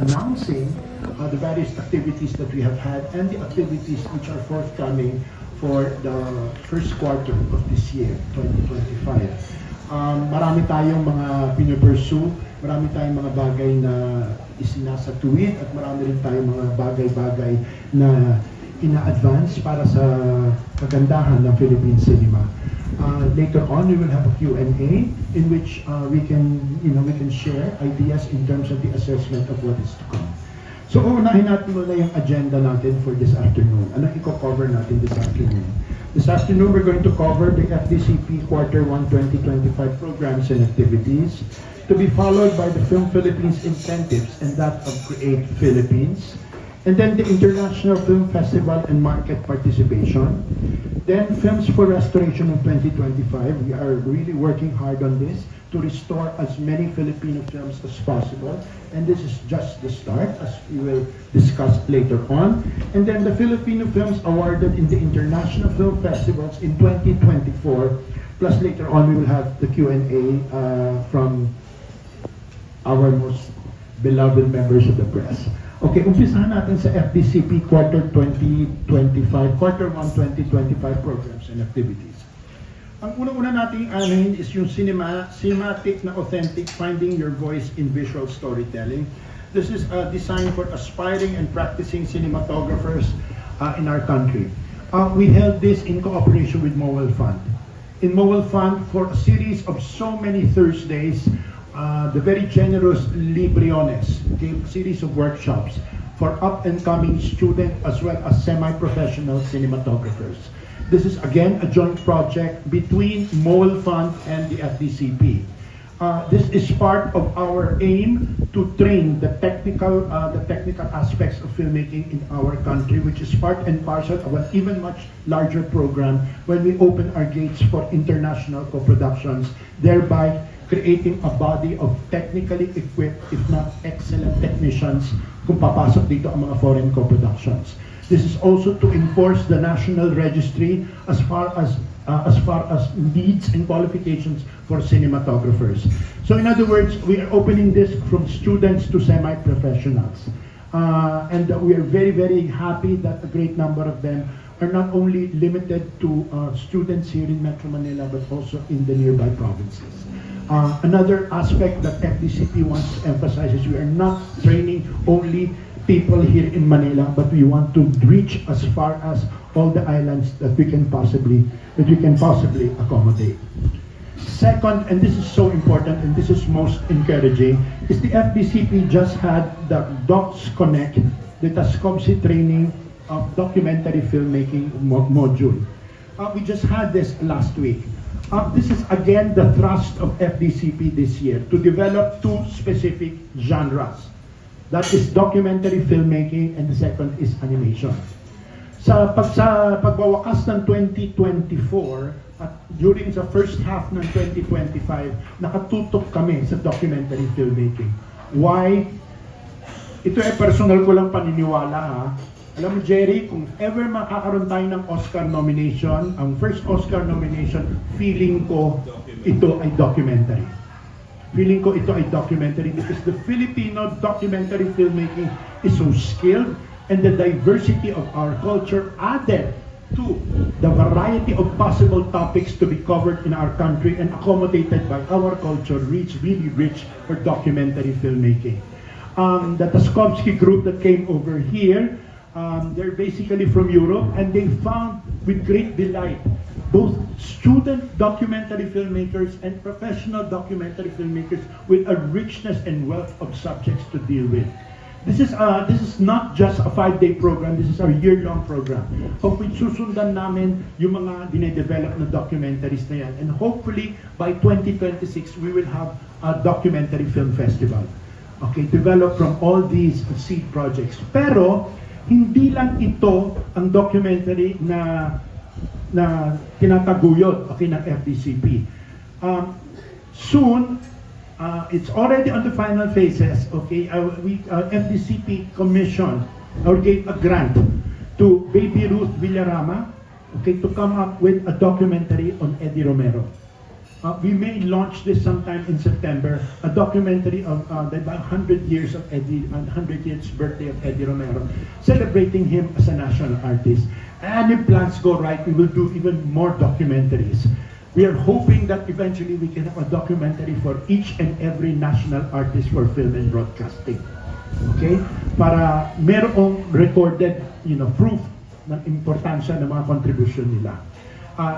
announcing the various activities that we have had and the activities which are forthcoming for the first quarter of this year, 2025. Marami tayong mga pinipursue, marami tayong mga bagay na isinasatuwid at marami rin tayong mga bagay-bagay na ina-advance para sa kagandahan ng Philippine cinema. Later on, we will have a Q&A in which we can share ideas in terms of the assessment of what is to come. So, unahin natin muna yung agenda natin for this afternoon. Ano i-cover natin this afternoon? This afternoon, we're going to cover the FDCP Quarter 1 2025 programs and activities, to be followed by the Film Philippines incentives and that of Create Philippines, and then the International Film Festival and market participation. Then Films for Restoration in 2025. We are really working hard on this to restore as many Filipino films as possible. And this is just the start, as we will discuss later on. And then the Filipino films awarded in the International Film Festivals in 2024. Plus later on, we will have the Q&A from our most beloved members of the press. Okay, umpisahan natin sa FDCP Quarter 2025, Quarter 1 2025 programs and activities. Ang unang-una nating anahin is yung cinematic na authentic, finding your voice in visual storytelling. This is designed for aspiring and practicing cinematographers in our country. We held this in cooperation with Mowel Fund. In Mowel Fund, for a series of so many Thursdays, the very generous Libriones gave a series of workshops for up-and-coming student as well as semi-professional cinematographers. This is again a joint project between Mowel Fund and the FDCP. This is part of our aim to train the technical aspects of filmmaking in our country, which is part and parcel of an even much larger program when we open our gates for international co-productions, thereby creating a body of technically equipped, if not excellent technicians kung papasok dito ang mga foreign co-productions. This is also to enforce the national registry as far as needs and qualifications for cinematographers. So in other words, we are opening this from students to semi-professionals. And we are very, very happy that a great number of them are not only limited to students here in Metro Manila, but also in the nearby provinces. Another aspect that FDCP wants to emphasize is we are not training only people here in Manila, but we want to reach as far as all the islands that we can possibly accommodate. Second, and this is so important and this is most encouraging, is the FDCP just had the Docs Connect, the TASCOMSI training of documentary filmmaking module. We just had this last week. This is again the thrust of FDCP this year, to develop two specific genres. That is documentary filmmaking and the second is animation. Sa pagwawakas ng 2024 at during the first half ng 2025, nakatutok kami sa documentary filmmaking. Why? Ito ay personal ko lang paniniwala ha. Alam mo Jerry, kung ever makakaroon tayo ng Oscar nomination, ang first Oscar nomination, feeling ko ito ay documentary. Feeling ko ito ay documentary because the Filipino documentary filmmaking is so skilled and the diversity of our culture added to the variety of possible topics to be covered in our country and accommodated by our culture really rich for documentary filmmaking. The Taskovsky group that came over here, they're basically from Europe and they found with great delight both student documentary filmmakers and professional documentary filmmakers with a richness and wealth of subjects to deal with. This is not just a 5-day program, this is a year-long program. Hopefully, susundan namin yung mga dinedevelop na documentaries na yan. And hopefully, by 2026, we will have a documentary film festival. Okay, developed from all these seed projects. Pero, hindi lang ito ang documentary na tinataguyod ng FDCP. Soon, it's already on the final phases. Okay, FDCP commissioned or gave a grant to Baby Ruth Villarama, okay, to come up with a documentary on Eddie Romero. We may launch this sometime in September, a documentary of the 100 years of Eddie, 100 years birthday of Eddie Romero, celebrating him as a national artist. And if plans go right, we will do even more documentaries. We are hoping that eventually we can have a documentary for each and every national artist for film and broadcasting. Okay? Para merong recorded, proof ng importansya ng mga contribution nila.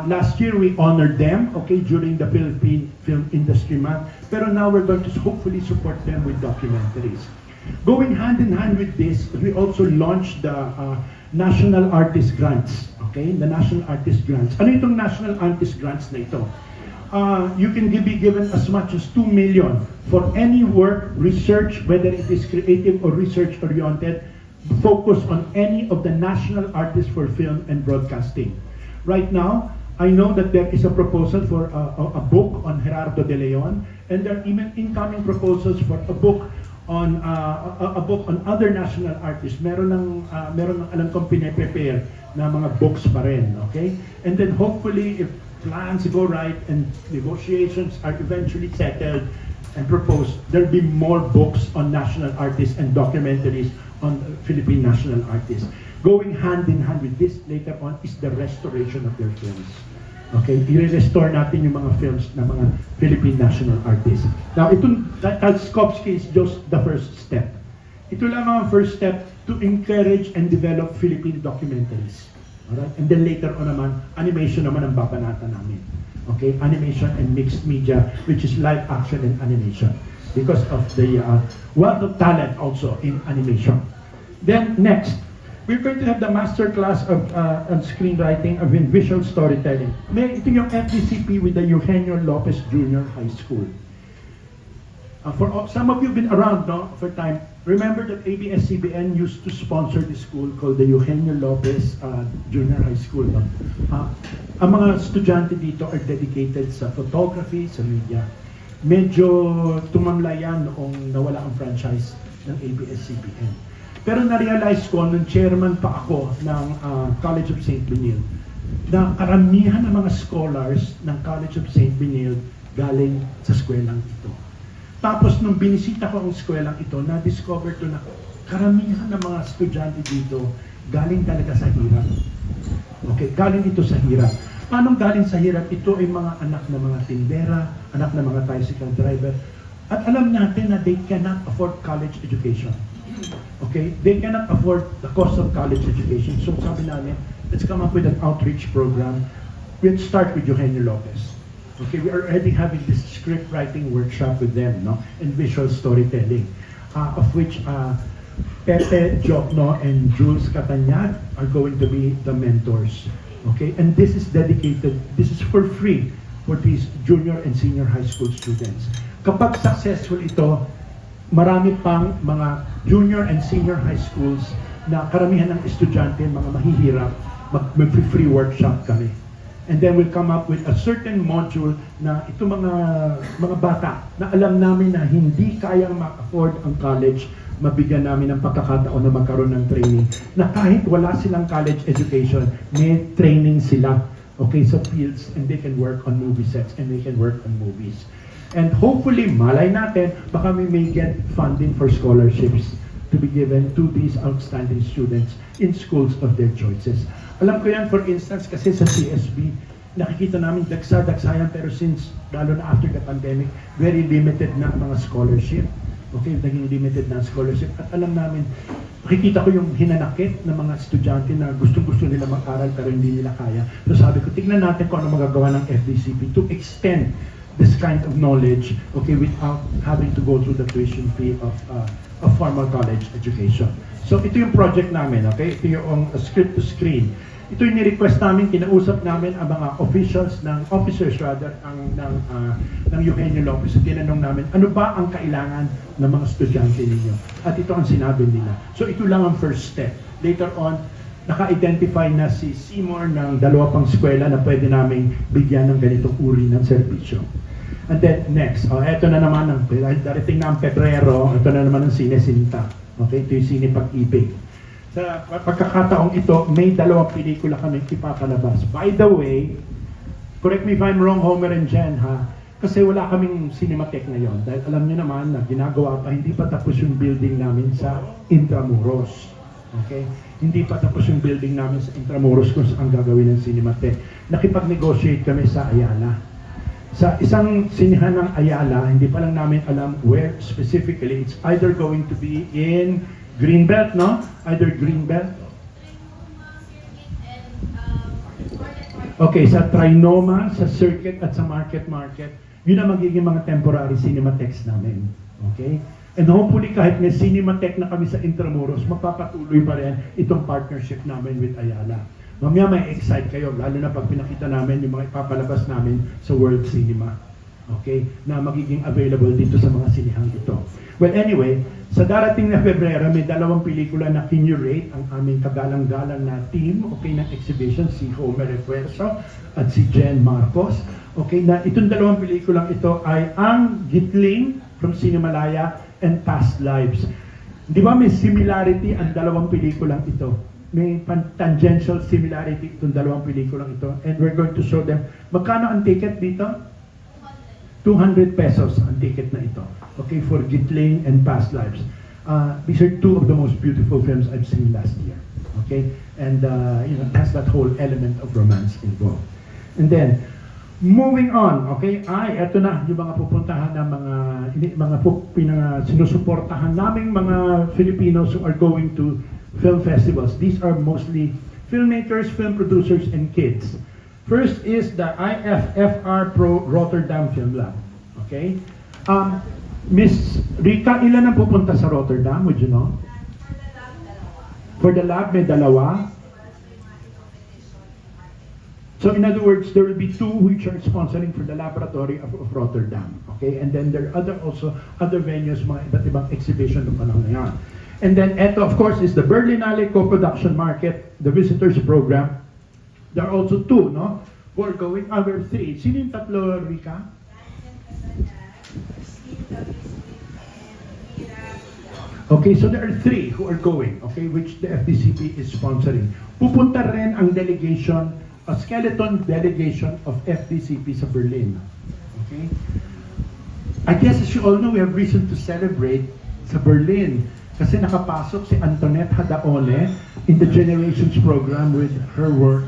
Last year we honored them, okay, during the Philippine Film Industry Month. Pero now we're going to hopefully support them with documentaries. Going hand in hand with this, we also launched the National Artist Grants. Okay, the National Artist Grants. Ano itong National Artist Grants na ito? You can be given as much as 2 million for any work, research, whether it is creative or research-oriented, focus on any of the national artists for film and broadcasting. Right now, I know that there is a proposal for a book on Gerardo de Leon, and there are even incoming proposals for a book on other national artists. Meron ng alam kong pine-prepare na mga books pa rin, okay? And then hopefully, if plans go right and negotiations are eventually settled and proposed, there'll be more books on national artists and documentaries on Philippine national artists. Going hand in hand with this later on is the restoration of their films. Okay, i-restore natin yung mga films ng mga Philippine national artists. Now, itong Kalskowski is just the first step. Ito lang ang first step to encourage and develop Philippine documentaries. Alright? And then later on naman, animation naman ang babanatan namin. Okay, animation and mixed media, which is live action and animation. Because of the wealth of talent also in animation. Then next, we're going to have the master class of screenwriting of visual storytelling. Ito yung FDCP with the Eugenio Lopez Jr. High School. For some of you have been around for time, remember that ABS-CBN used to sponsor this school called the Eugenio Lopez Jr. High School. Ang mga estudyante dito are dedicated sa photography, sa media. Medyo tumamla yan noong nawala ang franchise ng ABS-CBN. Pero na-realize ko, nung chairman pa ako ng College of St. Benilde, na karamihan ng mga scholars ng College of St. Benilde galing sa skwelang ito. Tapos nung binisita ko ang skwelang ito, na-discover ko na karamihan ng mga estudyante dito galing talaga sa hirap. Okay, galing ito sa hirap. Paano galing sa hirap? Ito ay mga anak ng mga tindera, anak ng mga tricycle driver. At alam natin na they cannot afford college education. Okay, they cannot afford the cost of college education. So sabi namin, let's come up with an outreach program. We'll start with Eugenio Lopez. Okay, we are already having this script writing workshop with them, and visual storytelling, of which Pepe Jokno and Jules Catanyag are going to be the mentors. Okay, and this is dedicated, this is for free for these junior and senior high school students. Kapag successful ito, marami pang mga junior and senior high schools na karamihan ng estudyante, mga mahihirap, mag-free workshop kami. And then we'll come up with a certain module na ito mga bata na alam namin na hindi kayang ma-afford ang college, mabigyan namin ng pagkakataon na magkaroon ng training, na kahit wala silang college education, may training sila, okay, sa fields, and they can work on movie sets and they can work on movies. And hopefully, malay natin, baka we may get funding for scholarships to be given to these outstanding students in schools of their choices. Alam ko yan, for instance, kasi sa CSB, nakikita namin dagsa-dagsayan, pero since, lalo na after the pandemic, very limited na ang mga scholarship. Okay, naging limited na ang scholarship. At alam namin, nakikita ko yung hinanakit ng mga estudyante na gustong-gusto nila mag-aral pero hindi nila kaya. So sabi ko, tignan natin kung ano magagawa ng FDCP to extend this kind of knowledge, okay, without having to go through the tuition fee of formal college education. So ito yung project namin, okay? Ito yung script to screen. Ito yung ni-request namin, kinausap namin ang mga officials officers ng Eugenio Lopez. Tinanong namin, ano ba ang kailangan ng mga estudyante ninyo? At ito ang sinabi nila. So ito lang ang first step. Later on, naka-identify na si Seymour ng 2 pang eskwela na pwede naming bigyan ng ganitong uri ng serbisyo. And then next, eto na naman, darating na ang Pebrero, ito na naman ang Sine Sinta. Okay, ito yung Sine Pag-ibig. Sa pagkakataong ito, may 2 pelikula kami ipapalabas. By the way, correct me if I'm wrong, Homer and Jen, ha? Kasi wala kaming Cinematheque ngayon. Dahil alam niyo naman na ginagawa pa, hindi pa tapos yung building namin sa Intramuros. Okay? Hindi pa tapos yung building namin sa Intramuros kung saan gagawin ng Cinematheque. Nakipag-negotiate kami sa Ayala. Sa isang sinihan ng Ayala, hindi pa lang namin alam where specifically. It's either going to be in Greenbelt, no? Either Greenbelt. Okay, sa Trinoma, sa Circuit at sa Market. Yun ang magiging mga temporary Cinematheques namin. Okay? And hopefully kahit may Cinematheque na kami sa Intramuros, magpapatuloy pa rin itong partnership namin with Ayala. Mamaya may excite kayo, lalo na pag pinakita namin yung mga ipapalabas namin sa World Cinema. Okay? Na magiging available dito sa mga sinihang ito. Well, anyway, sa darating na Pebrero, may 2 pelikula na kinurate ang aming kagalang-galang na team, okay, ng exhibition, si Homer Refuerzo at si Jen Marcos. Okay, na itong 2 pelikulang ito ay ang Gitling from Cinemalaya and Past Lives. Di ba may similarity ang 2 pelikulang ito? May tangential similarity itong 2 pelikulang ito. And we're going to show them. Magkano ang ticket dito? 200 pesos ang ticket na ito. Okay, for Gitling and Past Lives. These are 2 of the most beautiful films I've seen last year. Okay, and you know, that's that whole element of romance involved. And then, moving on, okay, eto na yung mga pupuntahan ng mga sinusuportahan naming mga Filipinos who are going to film festivals. These are mostly filmmakers, film producers, and kids. First is the IFFR Pro Rotterdam Film Lab. Okay? Miss Rika, ilan ang pupunta sa Rotterdam? Would you know? For the lab, may 2. So in other words, there will be 2 which are sponsoring for the laboratory of Rotterdam. Okay? And then there are also other venues, mga iba't ibang exhibition ng panahon na yan. And then ito, of course, is the Berlinale Co-Production Market, the visitors program. There are also 2, no? Who are going, we're 3. Sino yung 3, Rika? Okay, so there are 3 who are going, okay, which the FDCP is sponsoring. Pupunta rin ang delegation, a skeleton delegation of FDCP sa Berlin. Okay? I guess as you all know, we have reason to celebrate sa Berlin kasi nakapasok si Antoinette Hadaone in the Generations program with her work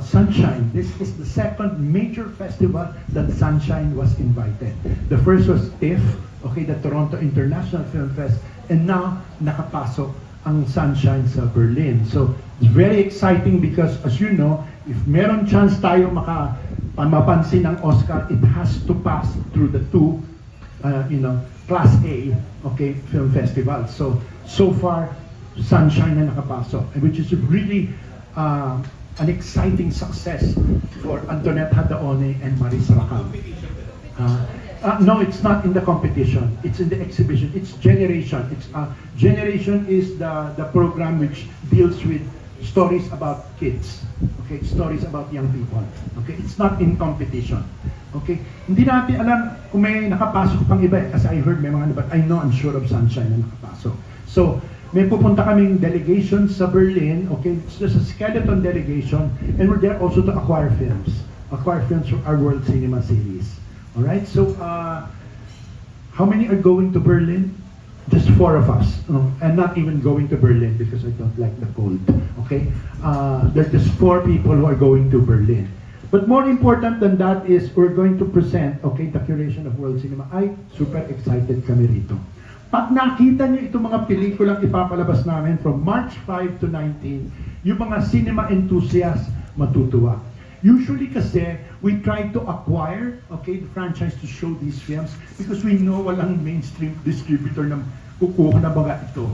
Sunshine. This is the 2nd major festival that Sunshine was invited. The first was TIFF, okay, the Toronto International Film Fest, and now nakapasok ang Sunshine sa Berlin. So it's very exciting because as you know, if meron chance tayo mapansin ng Oscar, it has to pass through the 2 Class A, okay, film festivals. So far, Sunshine na nakapasok, which is really an exciting success for Antoinette Hadaone and Maris Racal. No, it's not in the competition. It's in the exhibition. It's Generation. Generation is the program which deals with stories about kids. Okay, stories about young people. Okay, it's not in competition. Okay, hindi natin alam kung may nakapasok pang iba kasi I heard may mga but I know I'm sure of Sunshine na nakapasok. So, may pupunta kaming delegation sa Berlin, okay? It's just a skeleton delegation, and we're there also to acquire films for our World Cinema series. All right. So, how many are going to Berlin? Just 4 of us, and not even going to Berlin because I don't like the cold. Okay. There's just 4 people who are going to Berlin. But more important than that is we're going to present, okay, the curation of World Cinema. Ay, super excited kami rito. Pag nakita niyo itong mga pelikulang ipapalabas namin from March 5 to 19, yung mga cinema enthusiasts matutuwa. Usually kasi, we try to acquire, okay, the franchise to show these films because we know walang mainstream distributor na kukuha na mga ito.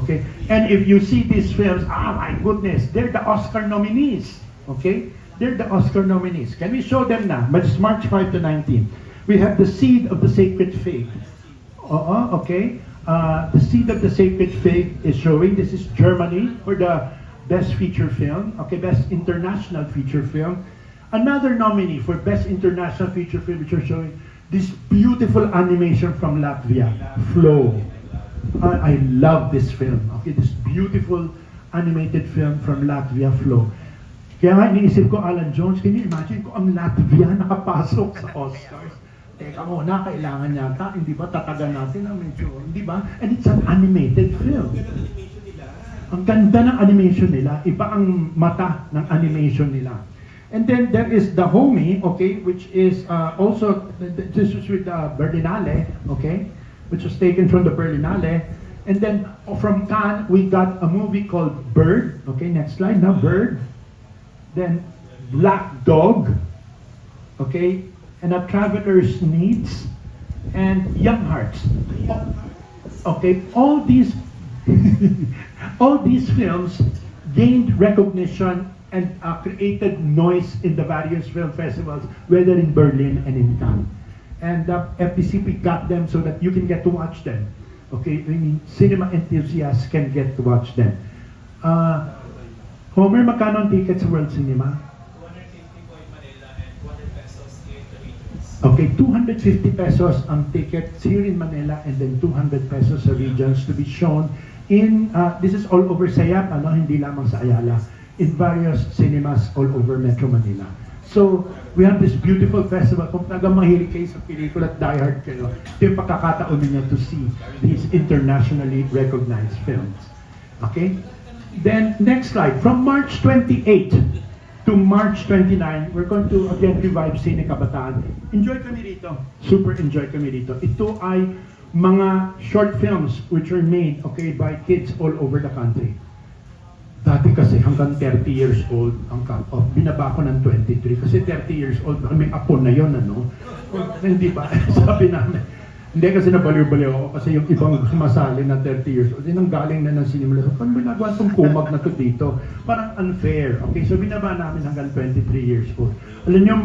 Okay? And if you see these films, my goodness, they're the Oscar nominees. Okay? They're the Oscar nominees. Can we show them now? But it's March 5 to 19. We have The Seed of the Sacred Faith. Okay. The Seed of the Sacred Faith is showing. This is Germany for the Best Feature Film. Okay, Best International Feature Film. Another nominee for Best International Feature Film, which are showing this beautiful animation from Latvia, Flow. I love this film. Okay, this beautiful animated film from Latvia, Flow. Kaya nga iniisip ko, Alan Jones, can you imagine kung ang Latvia nakapasok sa Oscars? teka muna, kailangan yata, hindi ba, tatagan natin ang medyo, hindi ba? And it's an animated film. Ang ganda ng animation nila, iba ang mata ng animation nila. And then there is the Homie, okay, which is also, this was with Berlinale, okay, which was taken from the Berlinale. And then from Cannes, we got a movie called Bird, okay, next slide, now Bird. Then Black Dog, okay, and A Traveler's Needs, and Young Hearts. Okay, all these all these films gained recognition and created noise in the various film festivals, whether in Berlin and in Cannes. And FDCP got them so that you can get to watch them. Okay, I mean, cinema enthusiasts can get to watch them. Homer, magkano ang ticket sa World Cinema? 250 po in Manila and 200 pesos in the regions. Okay, 250 pesos ang ticket here in Manila and then 200 pesos sa regions to be shown in, this is all over Sayap, hindi lamang sa Ayala, in various cinemas all over Metro Manila. So, we have this beautiful festival. Kung talagang mahilig kayo sa pelikula at diehard kayo, ito yung pagkakataon ninyo to see these internationally recognized films. Okay? Then, next slide. From March 28 to March 29, we're going to again revive Cine Kabataan. Enjoy kami dito. Super enjoy kami dito. Ito ay mga short films which are made, okay, by kids all over the country. Dati kasi hanggang 30 years old ang cut-off. Binaba ko ng 23 kasi 30 years old, may apo na yon, ano? Hindi ba? Sabi namin, hindi kasi nabaliw-baliw ako kasi yung ibang sumasali na 30 years old, yun ang galing na ng sinimula. So, paano ginagawa itong kumag na to dito? Parang unfair. Okay, so binaba namin hanggang 23 years old. Alam niyo,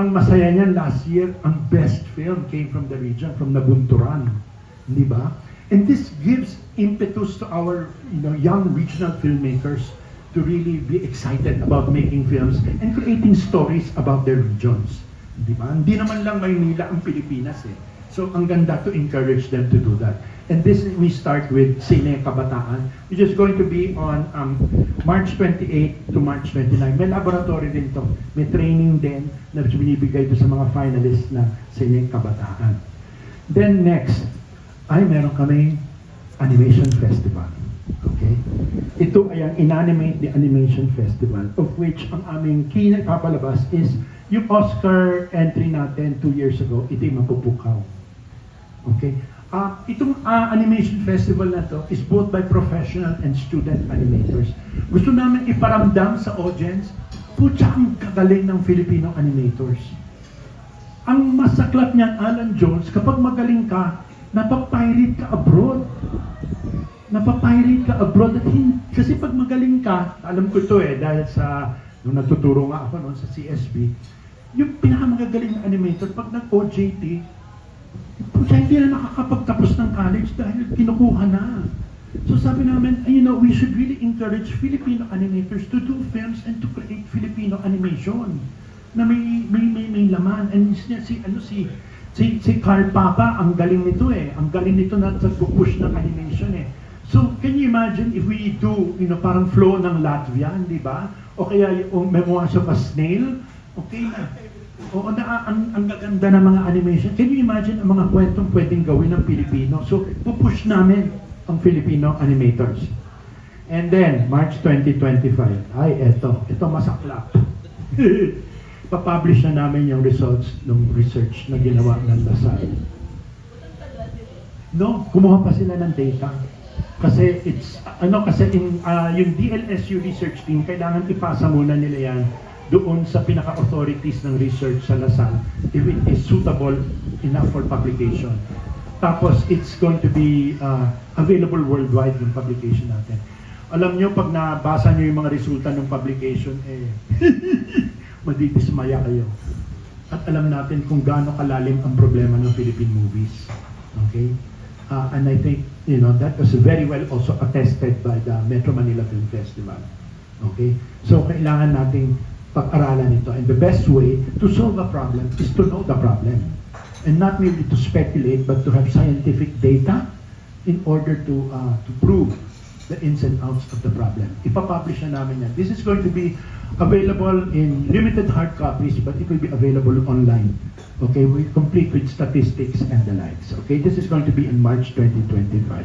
ang masaya niyan last year, ang best film came from the region, from Nabunturan. Di ba? And this gives impetus to our young regional filmmakers to really be excited about making films and creating stories about their regions. Di ba? Hindi naman lang Maynila ang Pilipinas eh. So, ang ganda to encourage them to do that. And this, we start with Cine Kabataan, which is going to be on March 28 to March 29. May laboratory din to. May training din na binibigay to sa mga finalists na Cine Kabataan. Then next, meron kaming Animation Festival. Okay? Ito ay ang Inanimate the Animation Festival, of which ang aming key na papalabas is yung Oscar entry natin 2 years ago, ito'y Mapupukaw. Okay? Itong animation festival na to is both by professional and student animators. Gusto namin iparamdam sa audience, putya ang kagaling ng Filipino animators. Ang masaklap niyan, Alan Jones, kapag magaling ka, napapirate ka abroad. Napapirate ka abroad. Kasi pag magaling ka, alam ko ito dahil sa, nung nagtuturo nga ako noon sa CSB, yung pinakamagagaling na animator, pag nag-OJT, siya hindi na nakakapagtapos ng college dahil kinukuha na. So sabi namin, we should really encourage Filipino animators to do films and to create Filipino animation na may laman. And si Carl Papa, ang galing nito ang galing nito na nag-push ng animation So can you imagine if we do, parang flow ng Latvia, di ba? O kaya yung Memoirs of a Snail, okay na. Oo, ang gaganda ng mga animation. Can you imagine ang mga kwentong pwedeng gawin ng Pilipino? So, pupush namin ang Filipino animators. And then, March 2025. Ito masaklap. Papublish na namin yung results ng research na ginawa ng Lasal. No, kumuha pa sila ng data. Kasi yung DLSU research team, kailangan ipasa muna nila yan doon sa pinaka-authorities ng research sa Lasal if it is suitable enough for publication. Tapos, it's going to be available worldwide yung publication natin. Alam nyo, pag nabasa nyo yung mga resulta ng publication, madidismaya kayo. At alam natin kung gaano kalalim ang problema ng Philippine movies. Okay? And I think, that was very well also attested by the Metro Manila Film Festival. Okay? So, kailangan nating pag-aralan ito. And the best way to solve a problem is to know the problem. And not merely to speculate, but to have scientific data in order to prove the ins and outs of the problem. Ipapublish na namin yan. This is going to be available in limited hard copies, but it will be available online. Okay, complete with statistics and the likes. Okay, this is going to be in March 2025.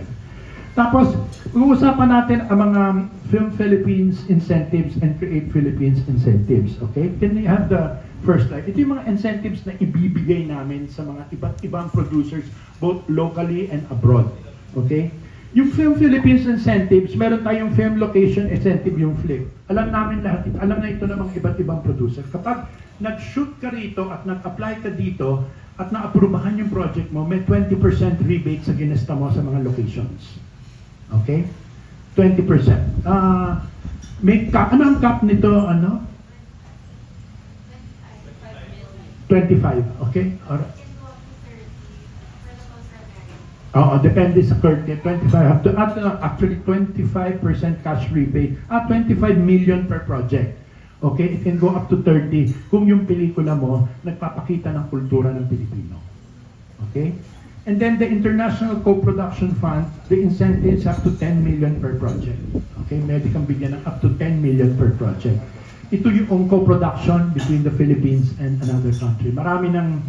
Tapos, uusapan natin ang mga Film Philippines incentives and Create Philippines incentives. Okay? Can we have the first slide? Ito yung mga incentives na ibibigay namin sa mga iba't ibang producers, both locally and abroad. Okay? Yung Film Philippines incentives, meron tayong film location incentive, yung FLIP. Alam namin lahat, alam na ito ng mga iba't ibang producer. Kapag nag-shoot ka rito at nag-apply ka dito at na-aprubahan yung project mo, may 20% rebate sa ginesta mo sa mga locations. Okay? 20%. May cap, ano ang cap nito? Ano? 25. Okay? Alright. Oo, depende sa curtain. 25 up to actually 25% cash rebate. 25 million per project. Okay? It can go up to 30 kung yung pelikula mo nagpapakita ng kultura ng Pilipino. Okay? And then the International Co-Production Fund, the incentives up to 10 million per project. Okay? Pwede kang bigyan ng up to 10 million per project. Ito yung co-production between the Philippines and another country. Marami nang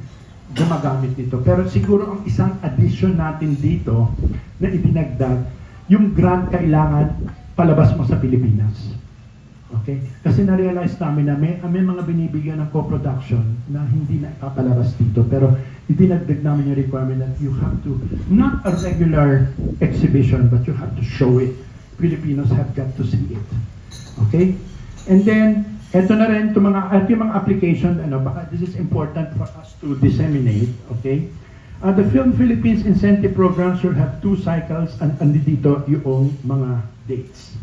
gumagamit nito. Pero siguro ang isang addition natin dito na idinagdag, yung grant kailangan palabas mo sa Pilipinas. Okay? Kasi na-realize namin na may mga binibigyan ng co-production na hindi na ipapalabas dito. Pero idinagdag namin yung requirement that you have to, not a regular exhibition, but you have to show it. Filipinos have got to see it. Okay? And then, eto na rin, yung mga application, baka this is important for us to disseminate, okay? The Film Philippines Incentive Program should have 2 cycles, and andito yung mga dates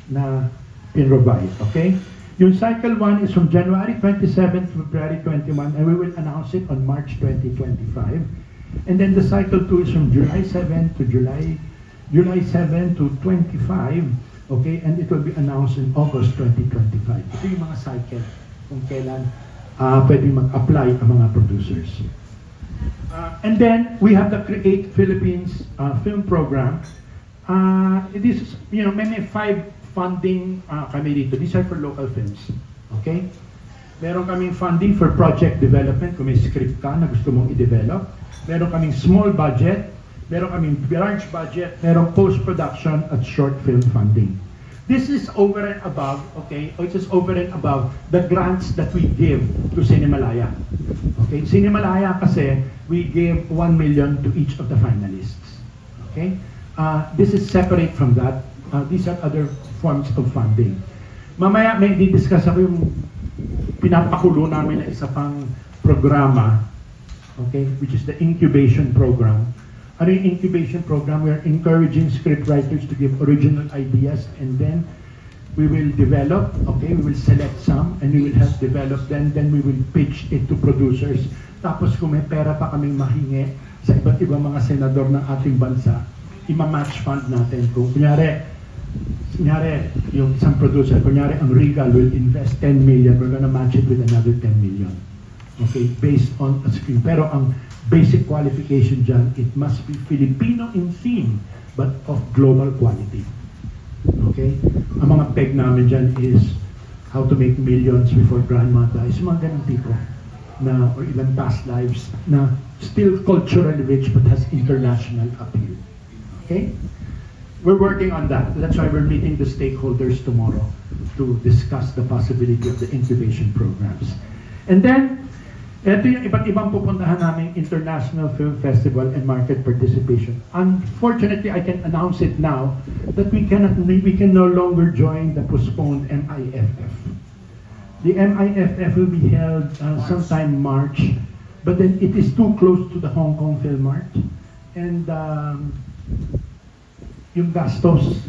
na pin-provide, okay? Yung cycle 1 is from January 27 to February 21, and we will announce it on March 2025. And then the cycle 2 is from July 7 to July 7 to 25, okay, and it will be announced in August 2025. Ito yung mga cycle kung kailan pwedeng mag-apply ang mga producers. And then we have the Create Philippines film program. This is, may 5 funding kami dito. These are for local films. Okay? Meron kaming funding for project development kung may script ka na gusto mong i-develop. Meron kaming small budget. Meron kaming large budget. Meron post-production at short film funding. This is over and above, okay? It is over and above the grants that we give to Cinemalaya. Okay? Cinemalaya kasi we give 1 million to each of the finalists. Okay? This is separate from that. These are other forms of funding. Mamaya may di-discuss ako yung pinapakulo namin na isa pang programa, okay, which is the incubation program. Ano yung incubation program? We are encouraging scriptwriters to give original ideas, and then we will develop, okay, we will select some, and we will help develop them, then we will pitch it to producers. Tapos kung may pera pa kaming mahingi sa iba't ibang mga senador ng ating bansa, ima-match fund natin. Kung kunyari, yung isang producer, kunyari ang Regal will invest 10 million, we're gonna match it with another 10 million. Okay, based on a screen. Pero ang basic qualification dyan, it must be Filipino in theme, but of global quality. Okay? Ang mga peg namin dyan is How to Make Millions Before Grandma Dies, mga ganun tipo na, or ilang past lives na still culturally rich but has international appeal. Okay? We're working on that. That's why we're meeting the stakeholders tomorrow to discuss the possibility of the incubation programs. And then, ito yung iba't ibang pupuntahan naming International Film Festival and market participation. Unfortunately, I can announce it now that we can no longer join the postponed MIFF. The MIFF will be held sometime March, but then it is too close to the Hong Kong Film Mart. And yung gastos,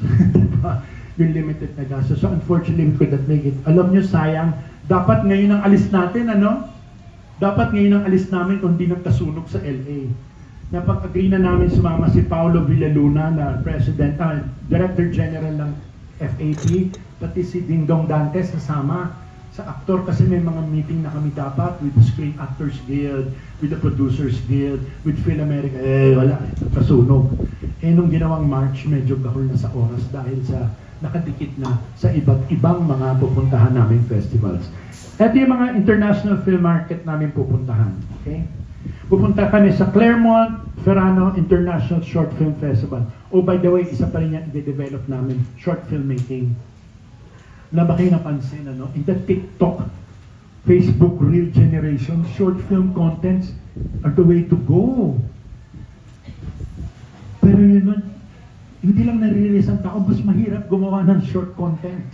yung limited na gastos. So unfortunately, we could not make it. Alam nyo, sayang, dapat ngayon ang alis natin, ano? Dapat ngayon ang alis namin kung di nagkasunog sa LA. Napag-agree na namin sumama si Paolo Villaluna na Director General ng FAP, pati si Dingdong Dantes kasama, Sa aktor kasi may mga meeting na kami dapat with the Screen Actors Guild, with the Producers Guild, with PhilAmerica. Wala, kasunog. Nung ginawang March, medyo gahol na sa oras dahil sa nakadikit na sa iba't ibang mga pupuntahan naming festivals. Ito yung mga international film market namin pupuntahan. Okay? Pupunta kami sa Claremont Ferrano International Short Film Festival. Oh, by the way, isa pa rin yan i-develop namin, short filmmaking. Na ba kayo napansin, ano? In the TikTok, Facebook Reel generation, short film contents are the way to go. Pero yun, hindi lang nare-realize ang tao, mas mahirap gumawa ng short content.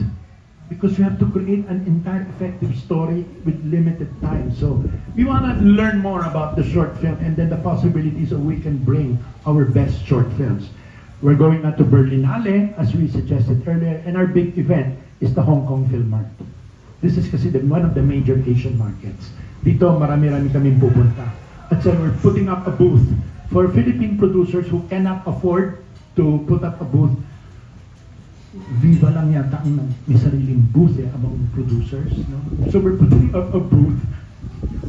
Because you have to create an entire effective story with limited time. So, we want to learn more about the short film and then the possibilities of we can bring our best short films. We're going out to Berlinale, as we suggested earlier, and our big event is the Hong Kong Film Mart. This is kasi one of the major Asian markets. Dito, marami-rami kaming pupunta. At so we're putting up a booth for Philippine producers who cannot afford to put up a booth. Viva lang yata ang may sariling booth among producers. No? So we're putting up a booth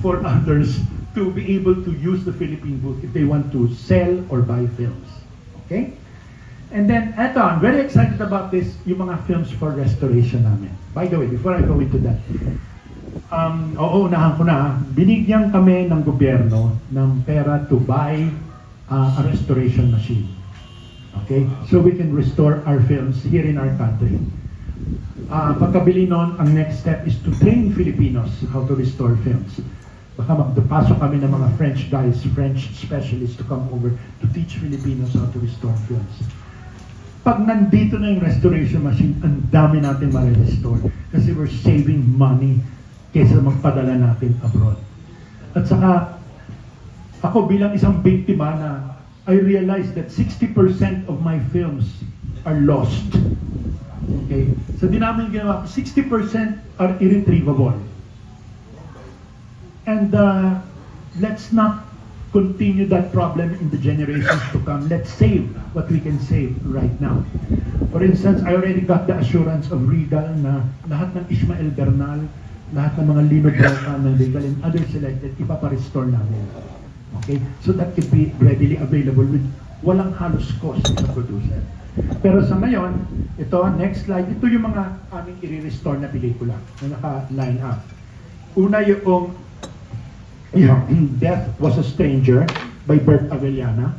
for others to be able to use the Philippine booth if they want to sell or buy films. Okay? And then, eto, I'm very excited about this, yung mga films for restoration namin. By the way, before I go into that, unahan ko na, binigyan kami ng gobyerno ng pera to buy a restoration machine. Okay? So we can restore our films here in our country. Pagkabili nun, ang next step is to train Filipinos how to restore films. Baka magpasok kami ng mga French guys, French specialists to come over to teach Filipinos how to restore films. Pag nandito na yung restoration machine, ang dami natin ma-restore kasi we're saving money kaysa magpadala natin abroad. At saka, ako bilang isang biktima na I realized that 60% of my films are lost. Okay? So di namin ginawa, 60% are irretrievable. And let's not continue that problem in the generations to come. Let's save what we can save right now. For instance, I already got the assurance of Regal na lahat ng Ismael Bernal, lahat ng mga Lino Broca ng Regal and other selected, ipapa-restore namin. Okay? So that could be readily available with walang halos cost sa producer. Pero sa ngayon, ito, next slide, ito yung mga aming i-restore na pelikula na naka-line up. Una yung Death Was a Stranger by Bert Avellana.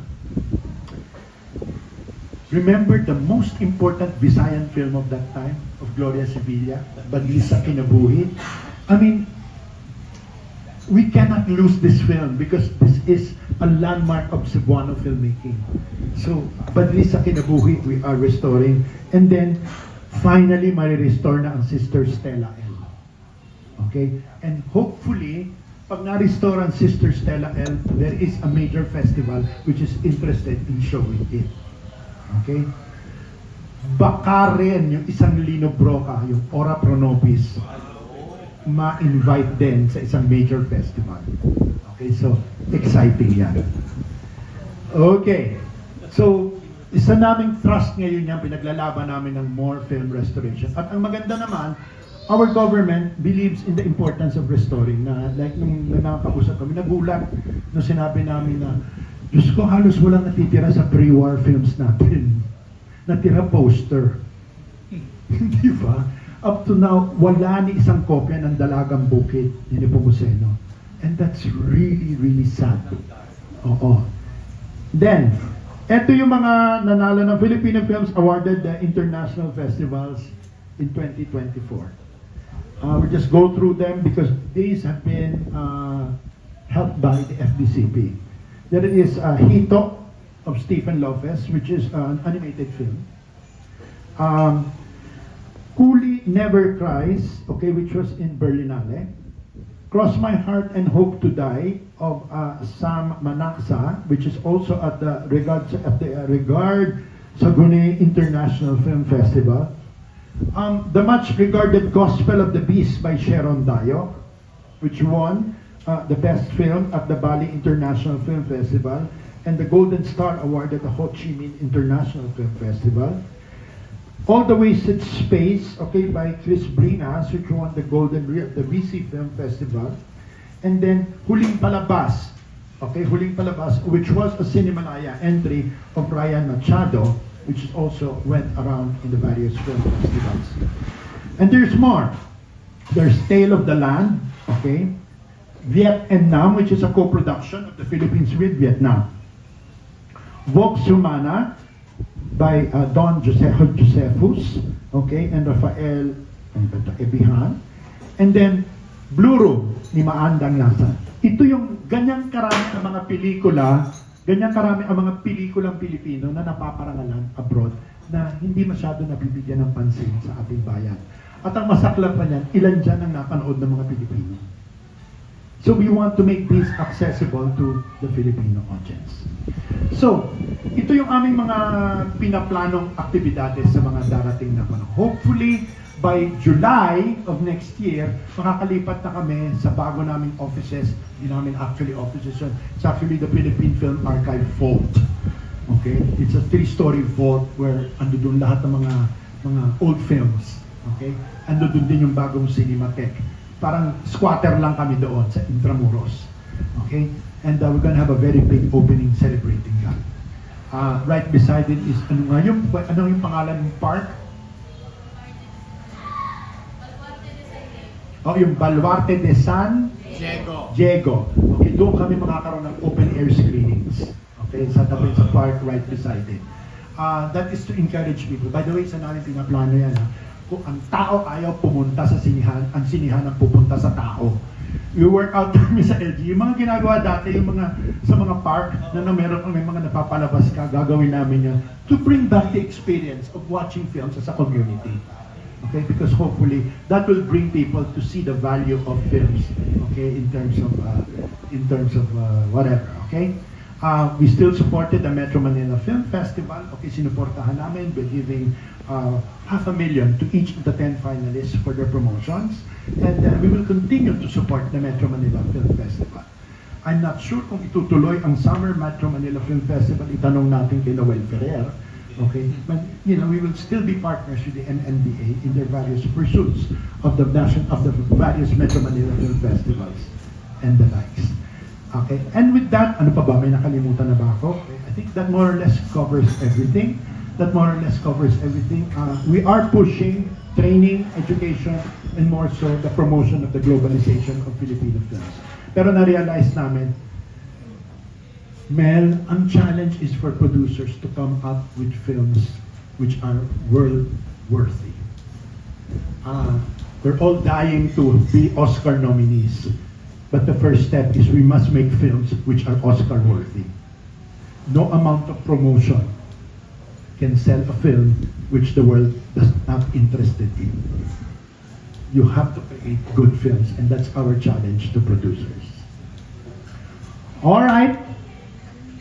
Remember the most important Visayan film of that time, of Gloria Sevilla, Balisa Kinabuhi? I mean, we cannot lose this film because this is a landmark of Cebuano filmmaking. So, Balisa Kinabuhi, we are restoring. And then, finally, ma-restore na ang Sister Stella L. Okay? And hopefully, pag na-restore ang Sister Stella L, there is a major festival which is interested in showing it. Okay? Baka rin yung isang Lino Broca, yung Ora Pro Nobis, ma-invite din sa isang major festival. Okay, so exciting yan. Okay, so isa naming thrust ngayon yan, pinaglalaban namin ng more film restoration. At ang maganda naman, our government believes in the importance of restoring. Na like nung nakakausap kami, nagulat nung sinabi namin na Diyos ko, halos walang natitira sa pre-war films natin. Natira poster. Di ba? Up to now, wala ni isang kopya ng Dalagang Bukid ni Nepomuceno. And that's really, really sad. Oo. Then, eto yung mga nanalo ng Filipino films awarded the international festivals in 2024. We'll just go through them because these have been helped by the FDCP. There is Hito of Stephen Lopez, which is an animated film. Coolie Never Cries, okay, which was in Berlinale. Cross My Heart and Hope to Die of Sam Manaksa, which is also at the Regard Saguenay International Film Festival. The much regarded Gospel of the Beast by Sharon Dayo, which won the best film at the Bali International Film Festival and the Golden Star Award at the Ho Chi Minh International Film Festival. All the Wasted Space, okay, by Chris Brinas, which won the Golden Reel at the BC Film Festival. And then Huling Palabas, okay, Huling Palabas, which was a Cinemalaya entry of Ryan Machado, which also went around in the various film festivals. And there's more. There's Tale of the Land, okay, Viet and Nam, which is a co-production of the Philippines with Vietnam. Vox Humana by Don Josephus, okay, and Rafael Ebihan. And then Blue Room ni Maandang Lasan. Ito yung ganyang karami ang mga pelikula, ganyang karami ang mga pelikulang Pilipino na napaparangalan abroad na hindi masyado nabibigyan ng pansin sa ating bayan. At ang masaklap pa niyan, ilan dyan ang napanood ng mga Pilipino. So we want to make this accessible to the Filipino audience. So, ito yung aming mga pinaplanong aktibidades sa mga darating na panahon. Hopefully, by July of next year, makakalipat na kami sa bago naming offices. Hindi namin actually offices yun. It's actually the Philippine Film Archive Vault. Okay? It's a 3-story vault where ando doon lahat ng mga old films. Okay? Ando doon din yung bagong Cinematheque. Parang squatter lang kami doon sa Intramuros. Okay? And we're gonna have a very big opening celebrating that. Right beside it is, ano yung pangalan ng park? Oh, yung Baluarte de San Diego. Okay, doon kami makakaroon ng open air screenings. Okay, sa tabi sa park right beside it. That is to encourage people. By the way, sa namin pinaplano yan, kung ang tao ayaw pumunta sa sinihan, ang sinihan ang pupunta sa tao. We work out kami sa LG. Yung mga ginagawa dati, yung mga sa mga park na meron may mga napapalabas ka, gagawin namin yan to bring back the experience of watching films as a community. Okay, because hopefully that will bring people to see the value of films. Okay, in terms of whatever. Okay. We still supported the Metro Manila Film Festival. Okay, sinuportahan namin by giving $500,000 to each of the 10 finalists for their promotions. And we will continue to support the Metro Manila Film Festival. I'm not sure kung itutuloy ang Summer Metro Manila Film Festival. Itanong natin kay Noel Ferrer. Okay, but we will still be partners with the MNBA in their various pursuits of the various Metro Manila Film Festivals and the likes. Okay, and with that, ano pa ba? May nakalimutan na ba ako? Okay. I think that more or less covers everything. We are pushing training, education, and more so the promotion of the globalization of Filipino films. Pero na-realize namin, Mel, ang challenge is for producers to come up with films which are world-worthy. We're all dying to be Oscar nominees. But the first step is we must make films which are Oscar-worthy. No amount of promotion can sell a film which the world is not interested in. You have to create good films, and that's our challenge to producers. All right.